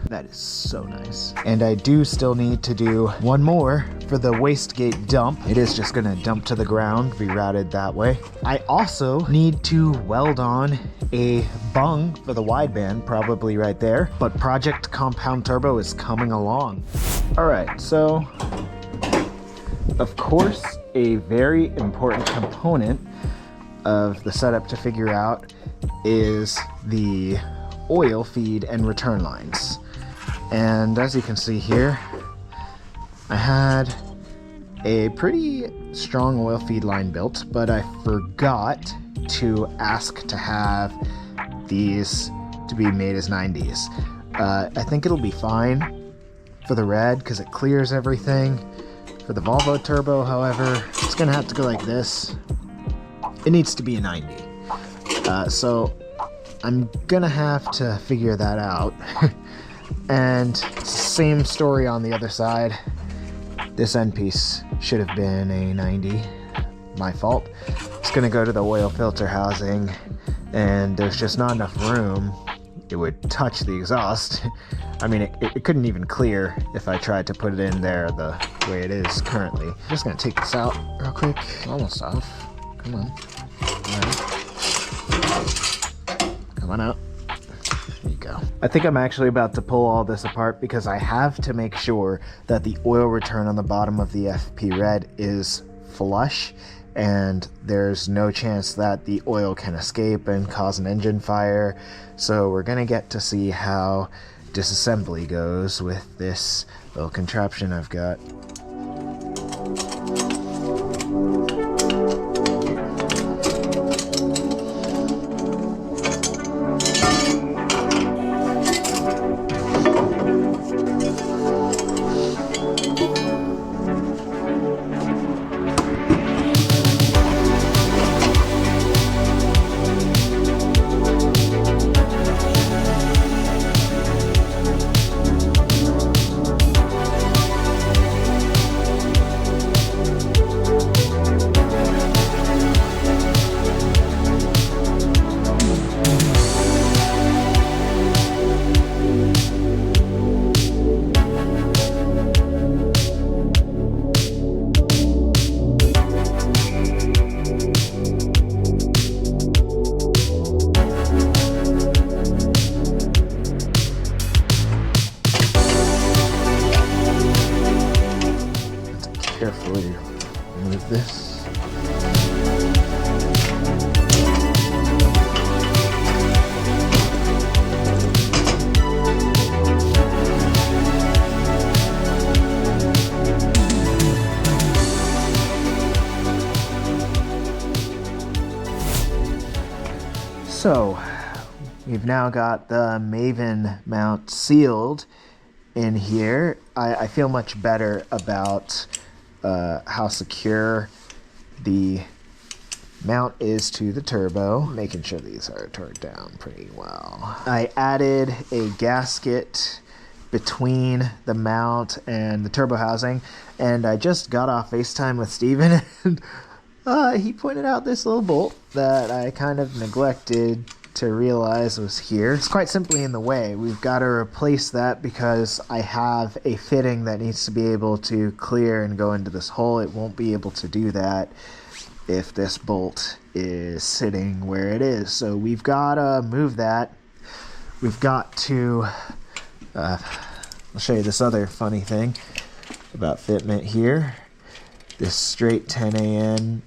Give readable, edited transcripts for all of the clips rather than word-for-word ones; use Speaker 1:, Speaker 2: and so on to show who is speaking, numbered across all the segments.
Speaker 1: That is so nice. And I do still need to do one more for the Wastegate dump. It is just gonna dump to the ground, be routed that way. I also need to weld on a bung for the wideband, probably right there, but Project Compound Turbo is coming along. All right, so of course, a very important component of the setup to figure out is the oil feed and return lines. And as you can see here, I had a pretty strong oil feed line built, but I forgot to ask to have these to be made as 90s. I think it'll be fine for the red because it clears everything. For the Volvo Turbo, however, it's gonna have to go like this. It needs to be a 90. So I'm gonna have to figure that out. And same story on the other side. This end piece should have been a 90. My fault. It's gonna go to the oil filter housing, and there's just not enough room. It would touch the exhaust. I mean, it couldn't even clear if I tried to put it in there the way it is currently. I'm just gonna take this out real quick. Almost off. Come on. All right. Come on out. There you go. I think I'm actually about to pull all this apart because I have to make sure that the oil return on the bottom of the FP Red is flush, and there's no chance that the oil can escape and cause an engine fire. So we're gonna get to see how disassembly goes with this little contraption I've got. Carefully remove this. So we've now got the Maven mount sealed in here. I feel much better about how secure the mount is to the turbo, making sure these are torqued down pretty well. I added a gasket between the mount and the turbo housing, and I just got off FaceTime with Steven, and he pointed out this little bolt that I kind of neglected to realize was here. It's quite simply in the way. We've got to replace that because I have a fitting that needs to be able to clear and go into this hole. It won't be able to do that if this bolt is sitting where it is. So we've got to move that. We've got to I'll show you this other funny thing about fitment here. This straight 10 AN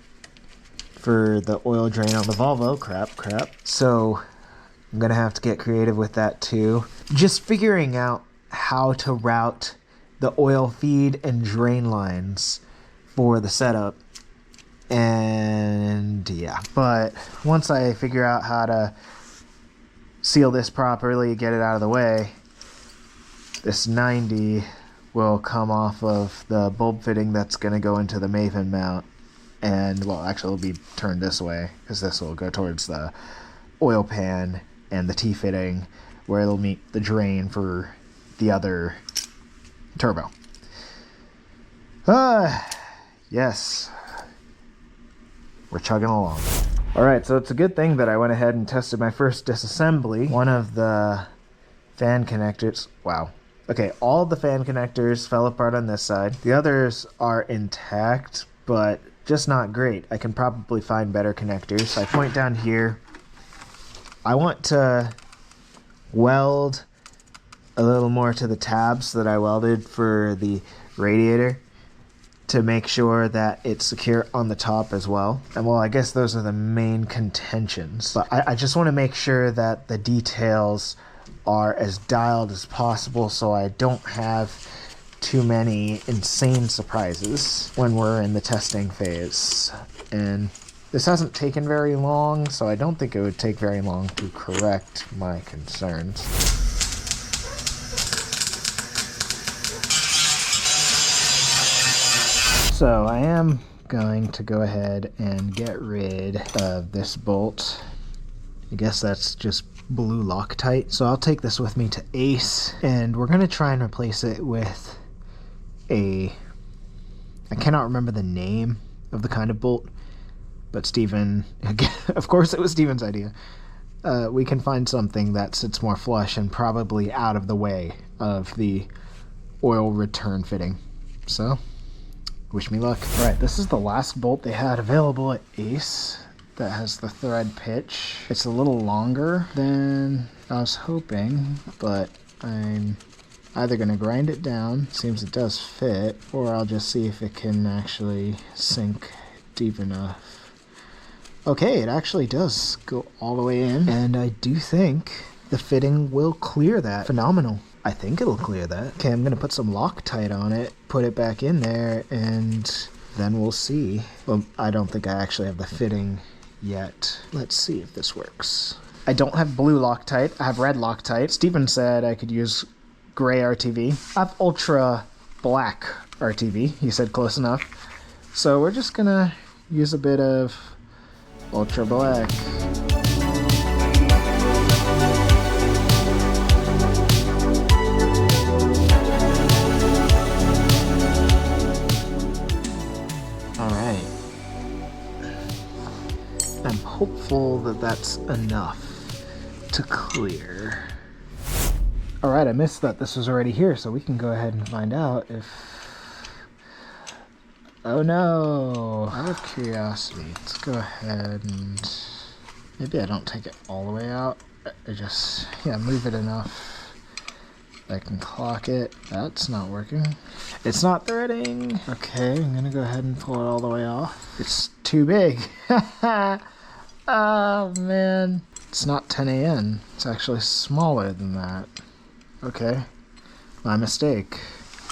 Speaker 1: for the oil drain on the Volvo. Crap. So I'm gonna have to get creative with that too. Just figuring out how to route the oil feed and drain lines for the setup. And yeah, but once I figure out how to seal this properly, get it out of the way, this 90 will come off of the bulb fitting that's gonna go into the Maven mount. And well, actually it'll be turned this way because this will go towards the oil pan and the T-fitting where it'll meet the drain for the other turbo. Yes, we're chugging along. All right, so it's a good thing that I went ahead and tested my first disassembly. One of the Fan connectors. Wow. Okay, all the fan connectors fell apart on this side. The others are intact, but just not great. I can probably find better connectors. I point down here. I want to weld a little more to the tabs that I welded for the radiator to make sure that it's secure on the top as well. And well, I guess those are the main contentions. But I just want to make sure that the details are as dialed as possible so I don't have too many insane surprises when we're in the testing phase. And this hasn't taken very long, so I don't think it would take very long to correct my concerns. So I am going to go ahead and get rid of this bolt. I guess that's just blue Loctite. So I'll take this with me to Ace, and we're going to try and replace it with I cannot remember the name of the kind of bolt, but Steven, of course it was Steven's idea. We can find something that sits more flush and probably out of the way of the oil return fitting. So, wish me luck. All right, this is the last bolt they had available at Ace that has the thread pitch. It's a little longer than I was hoping, but I'm either going to grind it down, seems it does fit, or I'll just see if it can actually sink deep enough. Okay, it actually does go all the way in, and I do think the fitting will clear that. Phenomenal. I think it'll clear that. Okay, I'm going to put some Loctite on it, put it back in there, and then we'll see. Well, I don't think I actually have the fitting yet. Let's see if this works. I don't have blue Loctite. I have red Loctite. Steven said I could use gray RTV. I have ultra black RTV. He said close enough. So we're just gonna use a bit of ultra black. I'm hopeful that that's enough to clear. Alright, I missed that this was already here, so we can go ahead and find out if... Oh no! Out of curiosity, let's go ahead and... Maybe I don't take it all the way out. I just, move it enough. I can clock it. That's not working. It's not threading! Okay, I'm gonna go ahead and pull it all the way off. It's too big! Oh man, it's not 10 AN. It's actually smaller than that. Okay, my mistake.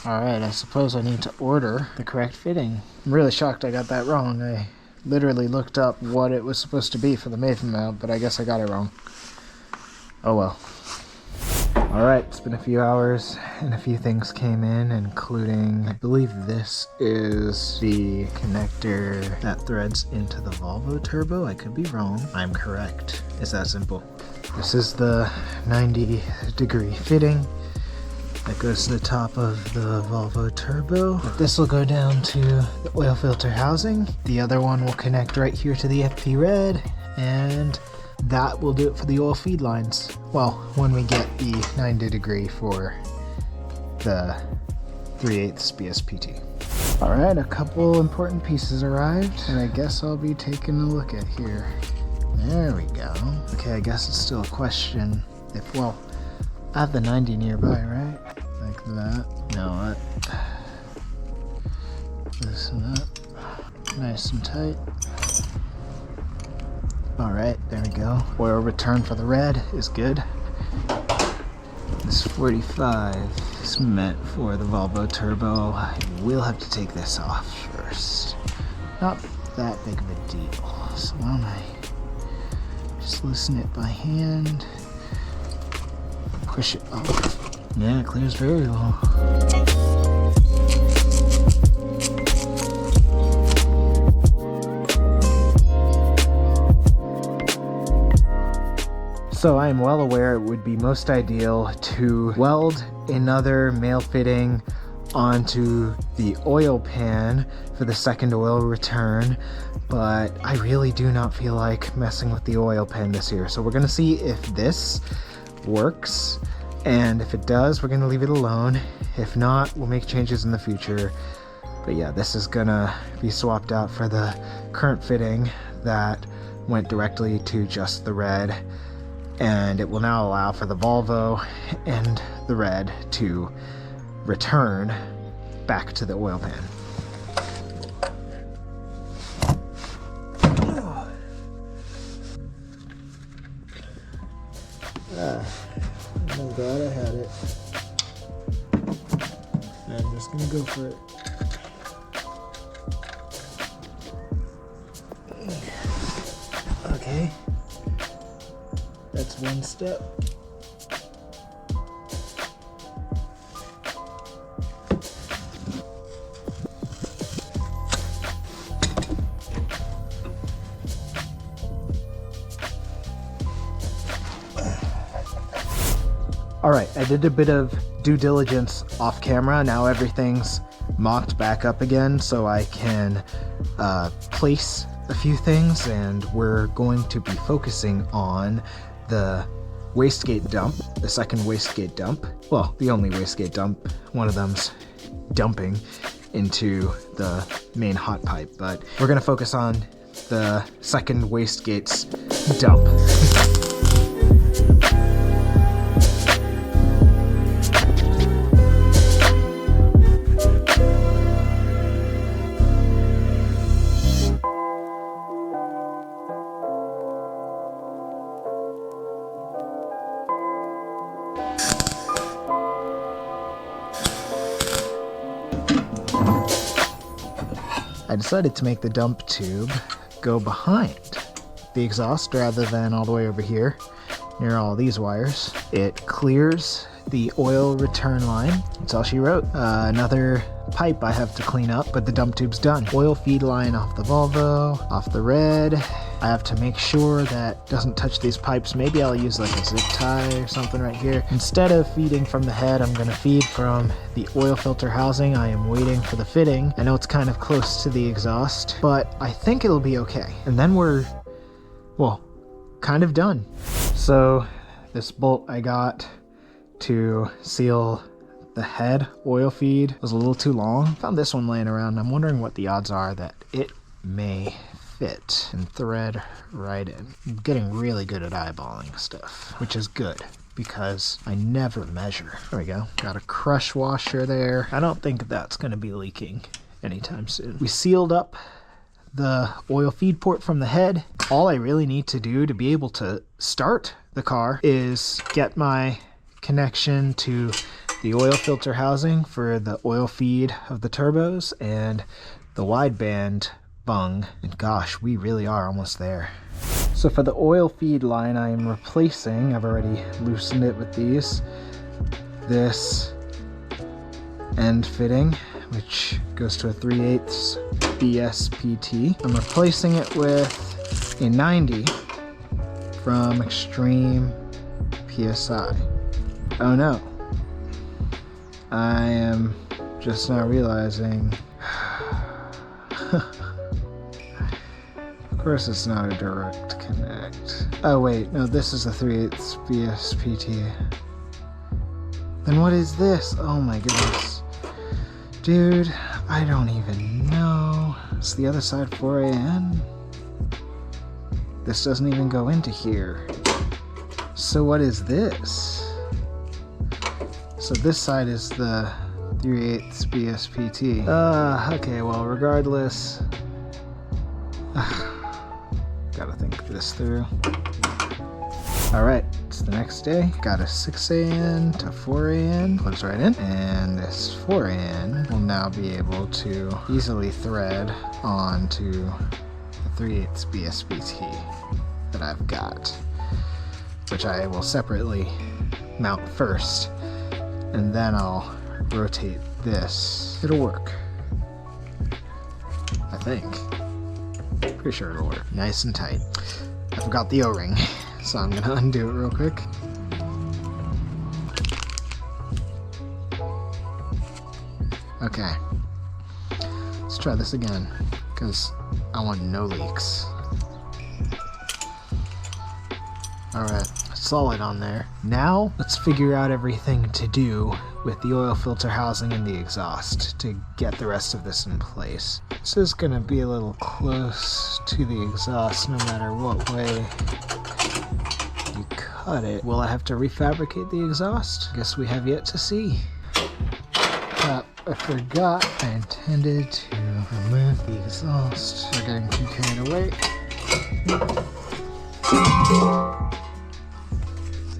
Speaker 1: Alright, I suppose I need to order the correct fitting. I'm really shocked I got that wrong. I literally looked up what it was supposed to be for the Maven mount, but I guess I got it wrong. Oh well. Alright, it's been a few hours and a few things came in, including, I believe this is the connector that threads into the Volvo turbo. I could be wrong. I'm correct. It's that simple. This is the 90-degree fitting that goes to the top of the Volvo turbo. This will go down to the oil filter housing. The other one will connect right here to the FP Red, and that will do it for the oil feed lines. Well, when we get the 90-degree for the 3/8 BSPT. Alright, a couple important pieces arrived, and I guess I'll be taking a look at here. There we go. Okay, I guess it's still a question if, well, I have the 90 nearby, right? Like that. No, loosen up. Nice and tight. Alright, there we go. Oil return for the red is good. This 45 is meant for the Volvo turbo. I will have to take this off first. Not that big of a deal. So why don't I just loosen it by hand. Push it up. Yeah, it clears very well. So I am well aware it would be most ideal to weld another male fitting onto the oil pan for the second oil return, but I really do not feel like messing with the oil pan this year. So we're gonna see if this works And if it does, we're gonna leave it alone. If not, we'll make changes in the future. But yeah, this is gonna be swapped out for the current fitting that went directly to just the red, and it will now allow for the Volvo and the red to return back to the oil pan. I'm glad I had it. I'm just gonna go for it. Okay, that's one step. All right, I did a bit of due diligence off camera. Now everything's mocked back up again, so I can place a few things, and we're going to be focusing on the wastegate dump, the second wastegate dump. Well, the only wastegate dump. One of them's dumping into the main hot pipe, but we're gonna focus on the second wastegate's dump. I decided to make the dump tube go behind the exhaust rather than all the way over here near all these wires. It clears the oil return line. That's all she wrote. Another pipe I have to clean up, but the dump tube's done. Oil feed line off the Volvo, off the red. I have to make sure that doesn't touch these pipes. Maybe I'll use like a zip tie or something right here. Instead of feeding from the head, I'm gonna feed from the oil filter housing. I am waiting for the fitting. I know it's kind of close to the exhaust, but I think it'll be okay. And then we're, well, kind of done. So this bolt I got to seal the head oil feed was a little too long. Found this one laying around. I'm wondering what the odds are that it may fit and thread right in. I'm getting really good at eyeballing stuff, which is good because I never measure. There we go. Got a crush washer there. I don't think that's going to be leaking anytime soon. We sealed up the oil feed port from the head. All I really need to do to be able to start the car is get my connection to the oil filter housing for the oil feed of the turbos and the wideband bung. And gosh, we really are almost there. So for the oil feed line, I am replacing, I've already loosened it with these, this end fitting, which goes to a 3/8 BSPT. I'm replacing it with a 90 from Extreme PSI. Oh no. I am just now realizing, of course it's not a direct connect. Oh wait, no, this is a 3/8 BSPT. Then what is this? Oh my goodness. Dude, I don't even know. It's the other side 4AN? This doesn't even go into here. So what is this? So this side is the 3/8 BSPT. Okay, well, regardless, gotta think this through. All right, it's the next day. Got a 6AN to 4AN, plugs right in, and this 4AN will now be able to easily thread onto the 3/8 BSPT that I've got, which I will separately mount first. And then I'll rotate this. It'll work. I think. Pretty sure it'll work. Nice and tight. I forgot the O-ring, so I'm gonna undo it real quick. Okay. Let's try this again, because I want no leaks. Alright, solid on there. Now let's figure out everything to do with the oil filter housing and the exhaust to get the rest of this in place. This is going to be a little close to the exhaust no matter what way you cut it. Will I have to refabricate the exhaust? Guess we have yet to see. I forgot I intended to remove the exhaust. We're getting too carried away.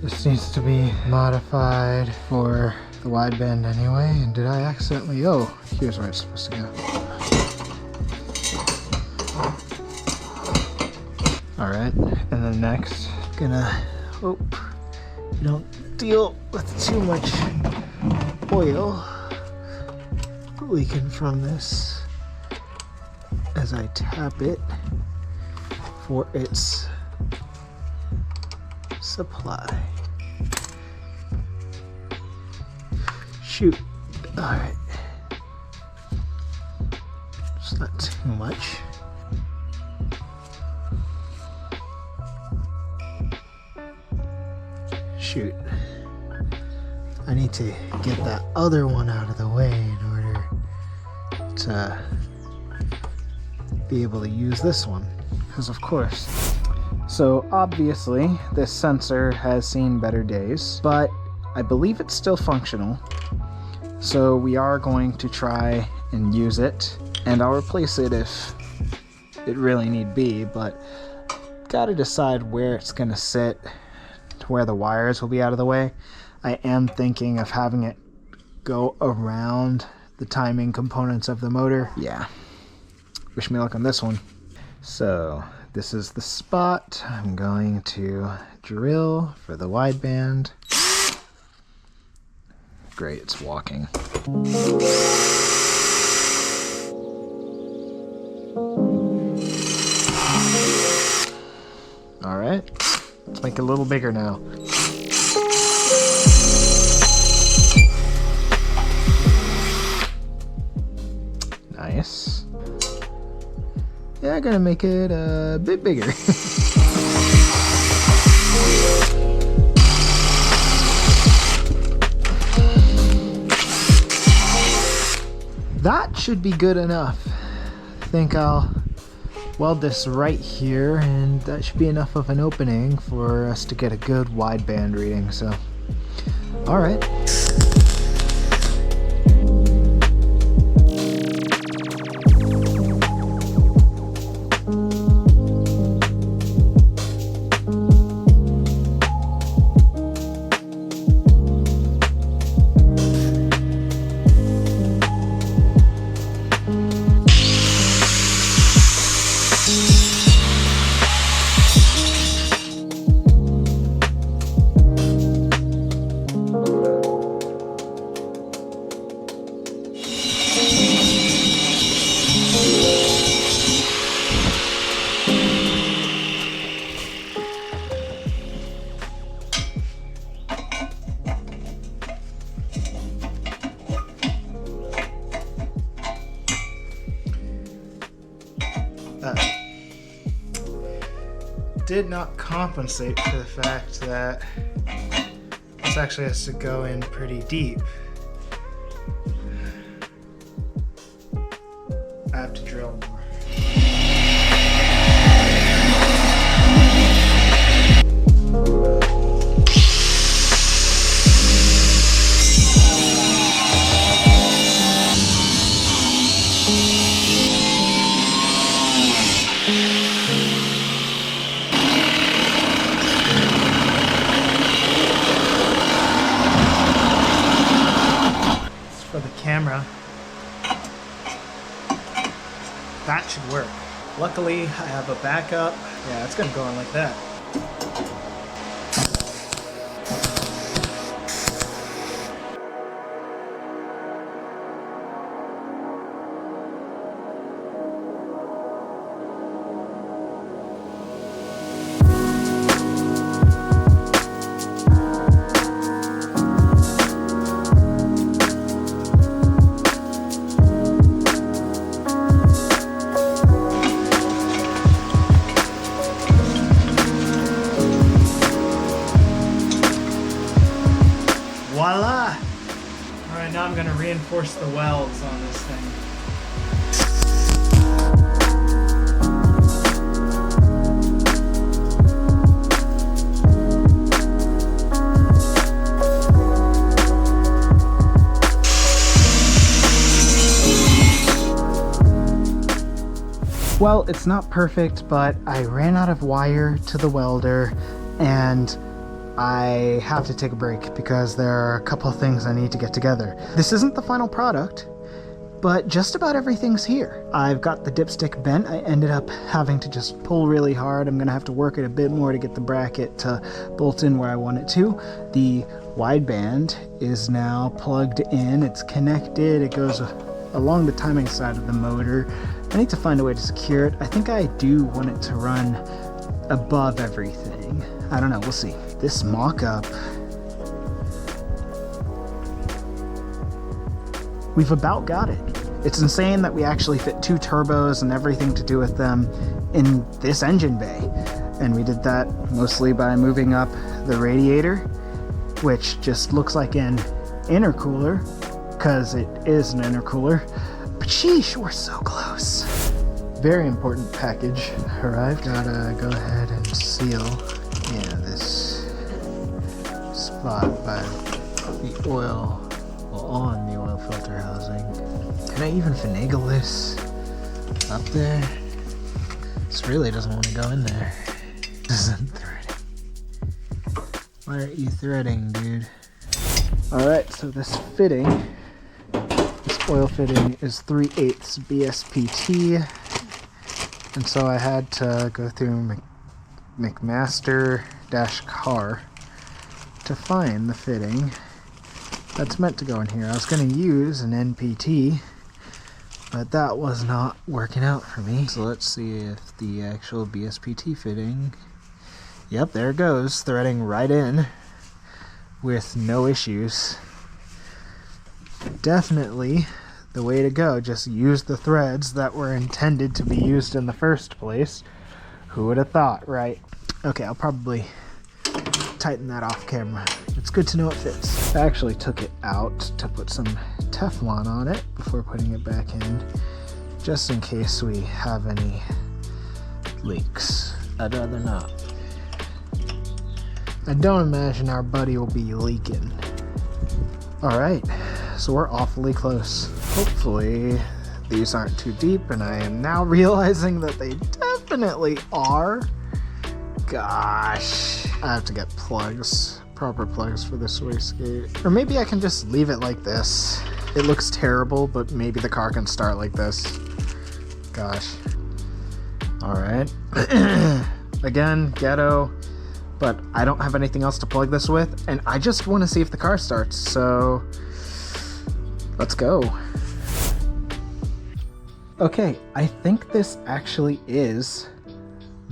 Speaker 1: This needs to be modified for the wideband anyway. And did I accidentally? Oh, here's where it's supposed to go. Alright, and then next, gonna hope you don't deal with too much oil leaking from this as I tap it for its supply. Shoot. Alright. It's not too much. Shoot. I need to get that other one out of the way in order to be able to use this one, because of course. So obviously this sensor has seen better days, but I believe it's still functional. So we are going to try and use it, and I'll replace it if it really need be, but gotta decide where it's gonna sit to where the wires will be out of the way. I am thinking of having it go around the timing components of the motor. Yeah, wish me luck on this one. So this is the spot I'm going to drill for the wideband. Great, it's walking. All right, let's make it a little bigger now. Nice. Yeah, I'm gonna make it a bit bigger. That should be good enough. I think I'll weld this right here, and that should be enough of an opening for us to get a good wideband reading. So, all right. Did not compensate for the fact that this actually has to go in pretty deep. I have to drill more. Camera. That should work. Luckily, I have a backup. Yeah, it's gonna go on like that.
Speaker 2: reinforce the welds on this thing.
Speaker 1: Well, it's not perfect, but I ran out of wire to the welder and I have to take a break because there are a couple of things I need to get together. This isn't the final product, but just about everything's here. I've got the dipstick bent. I ended up having to just pull really hard. I'm gonna have to work it a bit more to get the bracket to bolt in where I want it to. The wideband is now plugged in. It's connected. It goes along the timing side of the motor. I need to find a way to secure it. I think I do want it to run above everything. I don't know, we'll see. This mock-up, we've about got it. It's insane that we actually fit 2 turbos and everything to do with them in this engine bay. And we did that mostly by moving up the radiator, which just looks like an intercooler, because it is an intercooler. But sheesh, we're so close. Very important package arrived. Gotta go ahead and seal this spot by the oil, well, on the oil filter housing. Can I even finagle this up there? This really doesn't want to go in there. This isn't threading. Why aren't you threading, dude? Alright, so this fitting, this oil fitting is 3/8 BSPT, and so I had to go through McMaster-car to find the fitting that's meant to go in here. I was going to use an NPT, but that was not working out for me. So let's see if the actual BSPT fitting, yep, there it goes, threading right in with no issues. Definitely the way to go. Just use the threads that were intended to be used in the first place. Who would have thought, right? Okay, I'll probably tighten that off camera. It's good to know it fits. I actually took it out to put some Teflon on it before putting it back in, just in case we have any leaks. I'd rather not. I don't imagine our buddy will be leaking. Alright, so we're awfully close. Hopefully these aren't too deep, and I am now realizing that they definitely are. Gosh, I have to get plugs, proper plugs for this wastegate. Or maybe I can just leave it like this. It looks terrible, but maybe the car can start like this. Gosh. Alright. Again, ghetto, but I don't have anything else to plug this with, and I just want to see if the car starts, so let's go. Okay, I think this actually is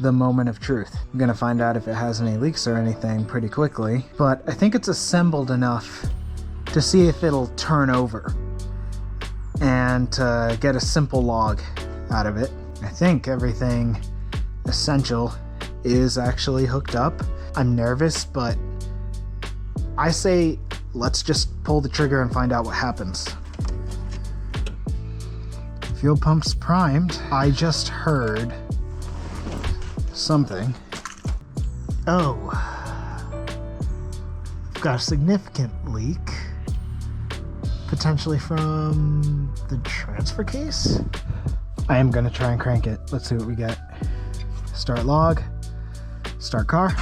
Speaker 1: the moment of truth. I'm gonna find out if it has any leaks or anything pretty quickly, but I think it's assembled enough to see if it'll turn over and get a simple log out of it. I think everything essential is actually hooked up. I'm nervous, but I say let's just pull the trigger and find out what happens. Fuel pump's primed. I just heard something. Oh, I've got a significant leak, potentially from the transfer case. I am gonna try and crank it. Let's see what we get. Start log, start car.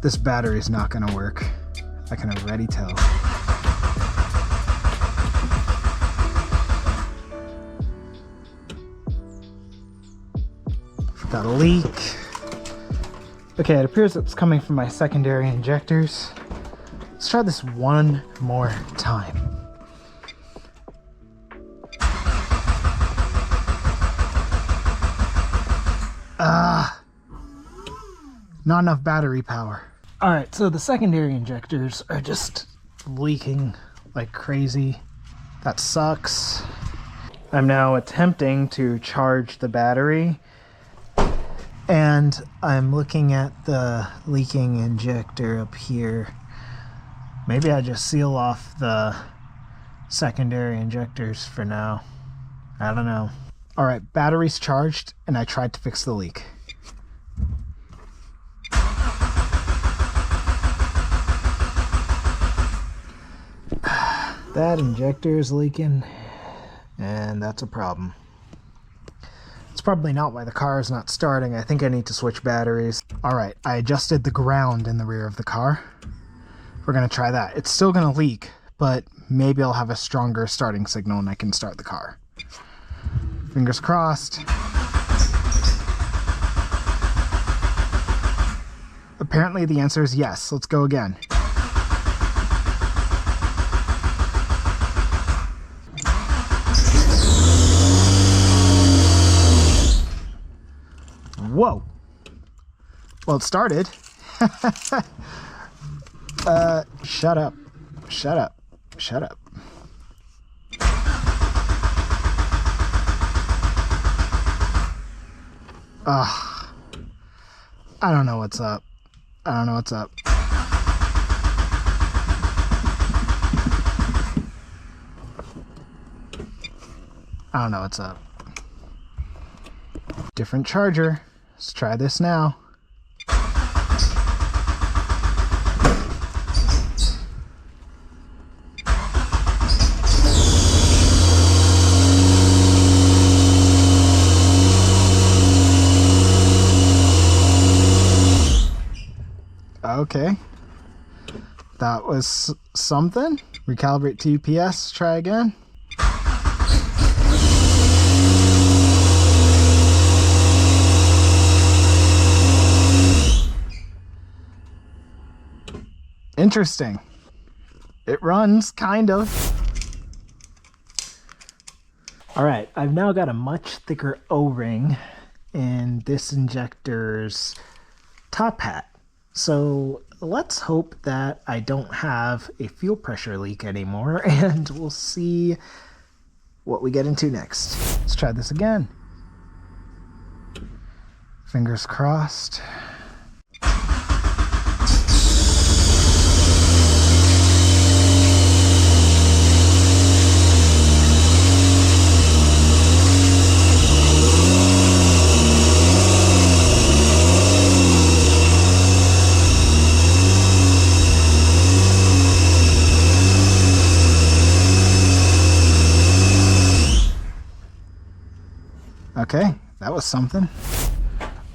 Speaker 1: This battery's not gonna work. I can already tell. Got a leak. Okay, it appears it's coming from my secondary injectors. Let's try this one more time. Not enough battery power. Alright, so the secondary injectors are just leaking like crazy. That sucks. I'm now attempting to charge the battery, and I'm looking at the leaking injector up here. Maybe I just seal off the secondary injectors for now. I don't know. All right, battery's charged, and I tried to fix the leak. That injector is leaking, and that's a problem. It's probably not why the car is not starting. I think I need to switch batteries. All right, I adjusted the ground in the rear of the car. We're gonna try that. It's still gonna leak, but maybe I'll have a stronger starting signal and I can start the car. Fingers crossed. Apparently the answer is yes. Let's go again. Whoa. Well, it started. Shut up. Shut up. Shut up. Ugh. I don't know what's up. I don't know what's up. I don't know what's up. Different charger. Let's try this now. Okay, that was something. Recalibrate to UPS, try again. Interesting. It runs, kind of. All right, I've now got a much thicker O-ring in this injector's top hat. So let's hope that I don't have a fuel pressure leak anymore, and we'll see what we get into next. Let's try this again. Fingers crossed. Okay, that was something.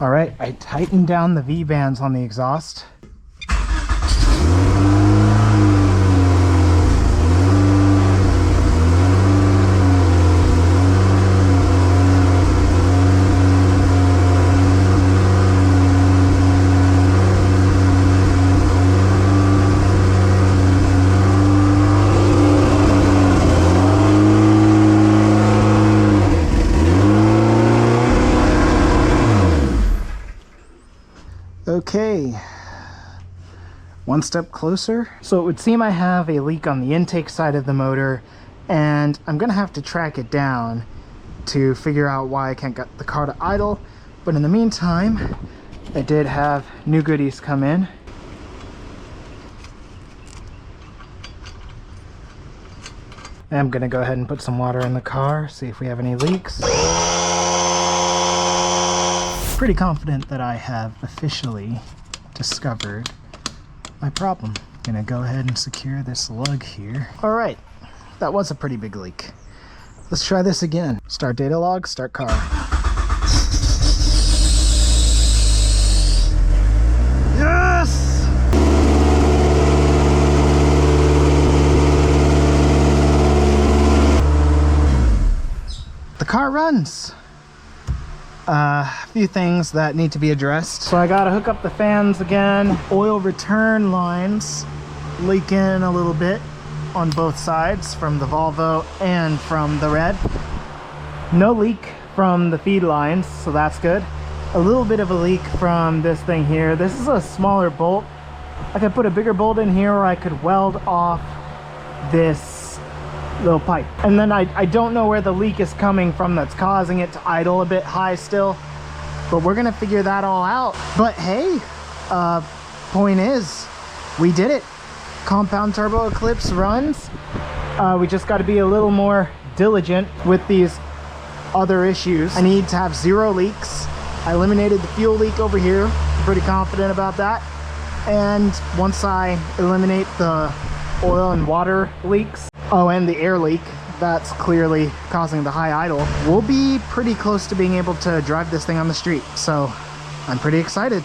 Speaker 1: All right, I tightened down the V-bands on the exhaust. Okay, one step closer. So it would seem I have a leak on the intake side of the motor, and I'm gonna have to track it down to figure out why I can't get the car to idle. But in the meantime, I did have new goodies come in. I'm gonna go ahead and put some water in the car, see if we have any leaks. Pretty confident that I have officially discovered my problem. Gonna go ahead and secure this lug here. All right, that was a pretty big leak. Let's try this again. Start data log, start car. Yes! The car runs. A few things that need to be addressed. So I gotta hook up the fans again. Oil return lines leaking a little bit on both sides, from the Volvo and from the red. No leak from the feed lines, so that's good. A little bit of a leak from this thing here. This is a smaller bolt. I could put a bigger bolt in here, or I could weld off this little pipe. And then I don't know where the leak is coming from that's causing it to idle a bit high still, but we're gonna figure that all out. But hey, point is, we did it. compound turbo Eclipse runs. We just got to be a little more diligent with these other issues. I need to have 0 leaks. I eliminated the fuel leak over here. I'm pretty confident about that. And once I eliminate the oil and water leaks, oh, and the air leak that's clearly causing the high idle, we'll be pretty close to being able to drive this thing on the street. So I'm pretty excited.